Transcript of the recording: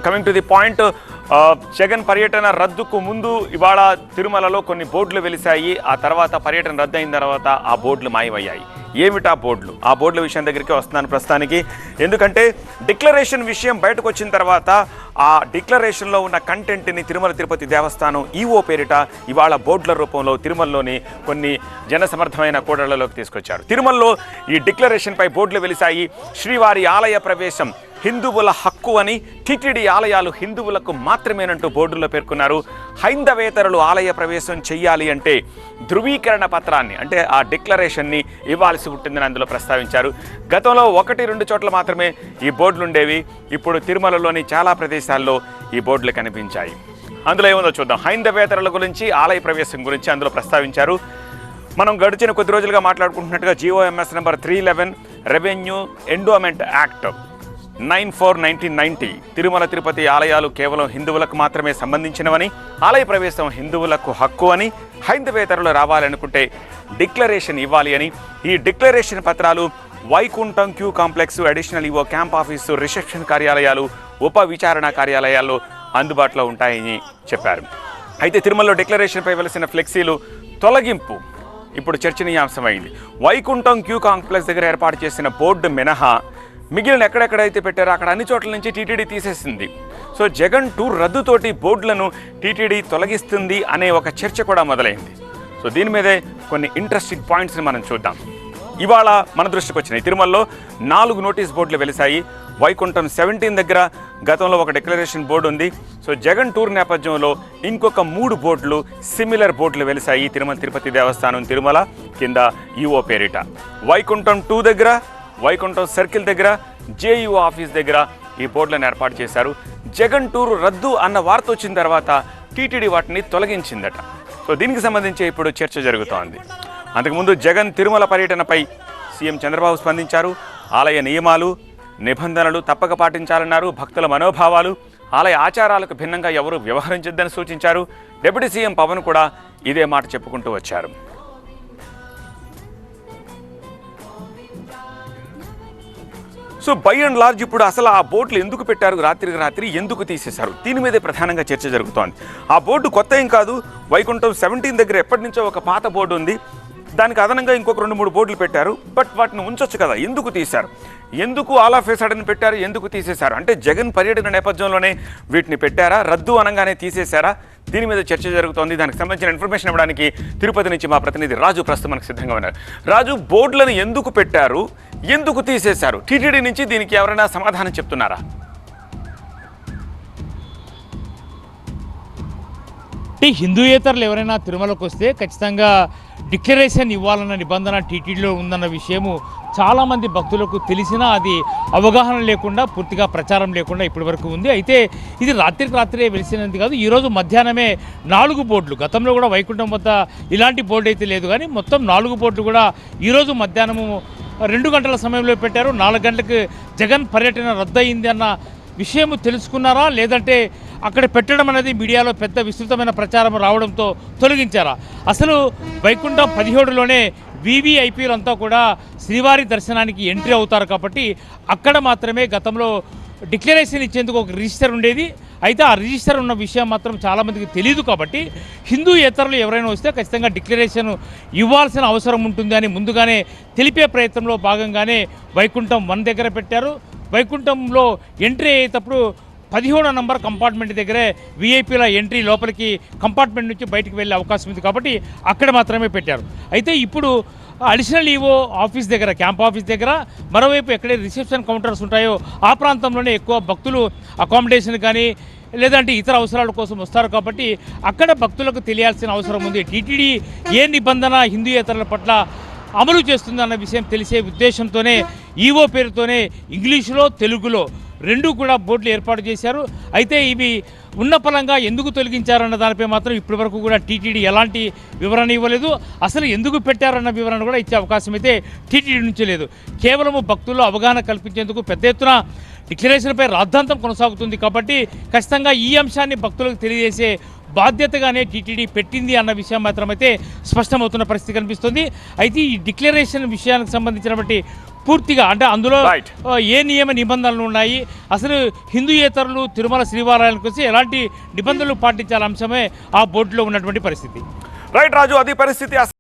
Coming to the point, Jagan పర్యటన రద్దుకు ముందు ఇవాళ తిరుమలలో కొన్ని బోర్డులు వెలిశాయి. ఆ తర్వాత పర్యటన రద్దు అయిన తర్వాత ఆ బోర్డులు మాయమయ్యాయి. ఏమిటా బోర్డులు? ఆ బోర్డుల విషయం దగ్గరికి వస్తున్నాను ప్రస్తుతానికి. ఎందుకంటే డిక్లరేషన్ విషయం బయటకు వచ్చిన తర్వాత ఆ డిక్లరేషన్లో ఉన్న కంటెంట్ని తిరుమల తిరుపతి దేవస్థానం ఈవో పేరిట ఇవాళ బోర్డుల రూపంలో తిరుమలలోని కొన్ని జనసమర్థమైన కూడళ్లలోకి తీసుకొచ్చారు. తిరుమలలో ఈ డిక్లరేషన్పై బోర్డులు వెలిశాయి. శ్రీవారి ఆలయ ప్రవేశం హిందువుల హక్కు అని, టిటిడి ఆలయాలు హిందువులకు మాత్రమేనంటూ బోర్డుల్లో పేర్కొన్నారు. హైందవేతరులు ఆలయ ప్రవేశం చెయ్యాలి అంటే ధృవీకరణ పత్రాన్ని, అంటే ఆ డిక్లరేషన్ని ఇవ్వాల్సి ఉంటుందని అందులో ప్రస్తావించారు. గతంలో 1-2 చోట్ల మాత్రమే ఈ బోర్డులు ఉండేవి. ఇప్పుడు తిరుమలలోని చాలా ప్రదేశాల్లో ఈ బోర్డులు కనిపించాయి. అందులో ఏముందో చూద్దాం. హైందవేతరుల గురించి, ఆలయ ప్రవేశం గురించి అందులో ప్రస్తావించారు. మనం గడిచిన కొద్ది రోజులుగా మాట్లాడుకుంటున్నట్టుగా GOMS number 311 revenue endowment act 94/1990 Tirumala Tirupati ఆలయాలు కేవలం హిందువులకు మాత్రమే సంబంధించినవని, ఆలయ ప్రవేశం హిందువులకు హక్కు అని, హైందవేతరులు రావాలనుకుంటే డిక్లరేషన్ ఇవ్వాలి అని, ఈ డిక్లరేషన్ పత్రాలు Vaikuntham queue complex, additional EO camp office, reception కార్యాలయాలు, ఉప విచారణ కార్యాలయాల్లో అందుబాటులో ఉంటాయని చెప్పారు. అయితే తిరుమలలో డిక్లరేషన్పై వెలిసిన ఫ్లెక్సీలు తొలగింపు ఇప్పుడు చర్చనీయాంశమైంది. వైకుంఠం క్యూ కాంప్లెక్స్ దగ్గర ఏర్పాటు చేసిన బోర్డు మినహా మిగిలిన ఎక్కడెక్కడైతే పెట్టారో అక్కడ అన్ని చోట్ల నుంచి టీటీడీ తీసేసింది. సో జగన్ టూర్ రద్దుతోటి బోర్డులను టీటీడీ తొలగిస్తుంది అనే ఒక చర్చ కూడా మొదలైంది. సో దీని మీదే కొన్ని ఇంట్రెస్టింగ్ పాయింట్స్ని మనం చూద్దాం. ఇవాళ మన దృష్టికి వచ్చినాయి. తిరుమలలో 4 నోటీస్ బోర్డులు వెలిశాయి. వైకుంఠం 17 దగ్గర గతంలో ఒక డిక్లరేషన్ బోర్డు ఉంది. సో జగన్ టూర్ నేపథ్యంలో ఇంకొక 3 బోర్డులు, సిమిలర్ బోర్డులు వెలిశాయి తిరుమల తిరుపతి దేవస్థానం తిరుమల కింద ఈఓ పేరిట. వైకుంఠం 2 దగ్గర, వైకుంఠం సర్కిల్ దగ్గర, జేఈఓ ఆఫీస్ దగ్గర ఈ బోర్డులను ఏర్పాటు చేశారు. జగన్ టూరు రద్దు అన్న వార్త వచ్చిన తర్వాత టీటీడీ వాటిని తొలగించిందట. సో దీనికి సంబంధించి ఇప్పుడు చర్చ జరుగుతోంది. అంతకుముందు జగన్ తిరుమల పర్యటనపై సీఎం చంద్రబాబు స్పందించారు. ఆలయ నియమాలు, నిబంధనలు తప్పక పాటించాలన్నారు. భక్తుల మనోభావాలు, ఆలయ ఆచారాలకు భిన్నంగా ఎవరూ వ్యవహరించొద్దని సూచించారు. డిప్యూటీ సీఎం పవన్ కూడా ఇదే మాట చెప్పుకుంటూ వచ్చారు. సో బై అండ్ లార్జ్ ఇప్పుడు అసలు ఆ బోర్డులు ఎందుకు పెట్టారు, రాత్రికి రాత్రి ఎందుకు తీసేశారు, దీని మీదే ప్రధానంగా చర్చ జరుగుతోంది. ఆ బోర్డు కొత్త ఏం కాదు. వైకుంఠం 17 దగ్గర ఎప్పటి నుంచో ఒక పాత బోర్డు ఉంది. దానికి అదనంగా ఇంకొక 2-3 బోర్డులు పెట్టారు. బట్ వాటిని ఉంచొచ్చు కదా, ఎందుకు తీశారు? ఎందుకు ఆల్ ఆఫ్ ఏ సడన్ పెట్టారు, ఎందుకు తీసేశారు? అంటే జగన్ పర్యటన నేపథ్యంలోనే వీటిని పెట్టారా, రద్దు అనగానే తీసేశారా? దీని మీద చర్చ జరుగుతోంది. దానికి సంబంధించిన ఇన్ఫర్మేషన్ ఇవ్వడానికి తిరుపతి నుంచి మా ప్రతినిధి రాజు ప్రస్తుతం మనకు సిద్ధంగా ఉన్నారు. రాజు, బోర్డులను ఎందుకు పెట్టారు, ఎందుకు తీసేశారు? టీటీడీ నుంచి దీనికి ఎవరైనా సమాధానం చెప్తున్నారా? హిందూయేతరులు ఎవరైనా తిరుమలకు వస్తే ఖచ్చితంగా డిక్లరేషన్ ఇవ్వాలన్న నిబంధన టీటీడీలో ఉందన్న విషయము చాలామంది భక్తులకు తెలిసినా అది అవగాహన లేకుండా, పూర్తిగా ప్రచారం లేకుండా ఇప్పటి వరకు ఉంది. అయితే ఇది రాత్రికి రాత్రే వెలిసినది కాదు. ఈరోజు మధ్యాహ్నమే 4 బోర్డులు, గతంలో కూడా వైకుంఠం వద్ద ఇలాంటి బోర్డు అయితే లేదు, కానీ మొత్తం 4 బోర్డులు కూడా ఈరోజు మధ్యాహ్నము 2 గంటల సమయంలో పెట్టారు. 4 గంటలకు జగన్ పర్యటన రద్దయింది అన్న విషయం తెలుసుకున్నారా, లేదంటే అక్కడ పెట్టడం అనేది మీడియాలో పెద్ద విస్తృతమైన ప్రచారం రావడంతో తొలగించారా? అసలు వైకుంఠం 17లోనే వీవీఐపీలు అంతా కూడా శ్రీవారి దర్శనానికి ఎంట్రీ అవుతారు కాబట్టి అక్కడ మాత్రమే గతంలో డిక్లరేషన్ ఇచ్చేందుకు ఒక రిజిస్టర్ ఉండేది. అయితే ఆ రిజిస్టర్ ఉన్న విషయం మాత్రం చాలామందికి తెలియదు కాబట్టి హిందూయేతరులు ఎవరైనా వస్తే ఖచ్చితంగా డిక్లరేషన్ ఇవ్వాల్సిన అవసరం ఉంటుంది అని ముందుగానే తెలిపే ప్రయత్నంలో భాగంగానే వైకుంఠం 1 దగ్గర పెట్టారు. వైకుంఠంలో ఎంట్రీ అయ్యేటప్పుడు 17వ నంబర్ కంపార్ట్మెంట్ దగ్గరే వీఐపీల ఎంట్రీ లోపలికి కంపార్ట్మెంట్ నుంచి బయటకు వెళ్ళే అవకాశం ఉంది కాబట్టి అక్కడ మాత్రమే పెట్టారు. అయితే ఇప్పుడు అడిషనల్ ఈవో ఆఫీస్ దగ్గర, క్యాంప్ ఆఫీస్ దగ్గర, మరోవైపు ఎక్కడైతే రిసెప్షన్ కౌంటర్స్ ఉంటాయో ఆ ప్రాంతంలోనే ఎక్కువ భక్తులు అకామిడేషన్ కానీ లేదంటే ఇతర అవసరాల కోసం వస్తారు కాబట్టి అక్కడ భక్తులకు తెలియాల్సిన అవసరం ఉంది. టీటీడీ ఏ నిబంధన హిందూయేతరుల పట్ల అమలు చేస్తుందన్న విషయం తెలిసే ఉద్దేశంతోనే ఈవో పేరుతోనే ఇంగ్లీషులో, తెలుగులో 2 కూడా బోర్డులు ఏర్పాటు చేశారు. అయితే ఇవి ఉన్న పరంగా ఎందుకు తొలగించారన్న దానిపై మాత్రం ఇప్పటి వరకు కూడా టీటీడీ ఎలాంటి వివరణ ఇవ్వలేదు. అసలు ఎందుకు పెట్టారన్న వివరణ కూడా ఇచ్చే అవకాశం అయితే టీటీడీ నుంచి లేదు. కేవలము భక్తుల్లో అవగాహన కల్పించేందుకు పెద్ద ఎత్తున డిక్లరేషన్పై రాద్ధాంతం కొనసాగుతుంది కాబట్టి ఖచ్చితంగా ఈ అంశాన్ని భక్తులకు తెలియజేసే బాధ్యతగానే టీటీడీ పెట్టింది అన్న విషయం మాత్రమైతే స్పష్టమవుతున్న పరిస్థితి కనిపిస్తుంది. అయితే ఈ డిక్లరేషన్ విషయానికి సంబంధించినటువంటి పూర్తిగా అంటే అందులో Right. ఏ నియమ నిబంధనలు ఉన్నాయి, అసలు హిందూయేతరులు తిరుమల శ్రీవారాలకు వచ్చి ఎలాంటి నిబంధనలు పాటించాల అంశమే ఆ బోర్డులో ఉన్నటువంటి పరిస్థితి. రైట్ రాజు, అది పరిస్థితి.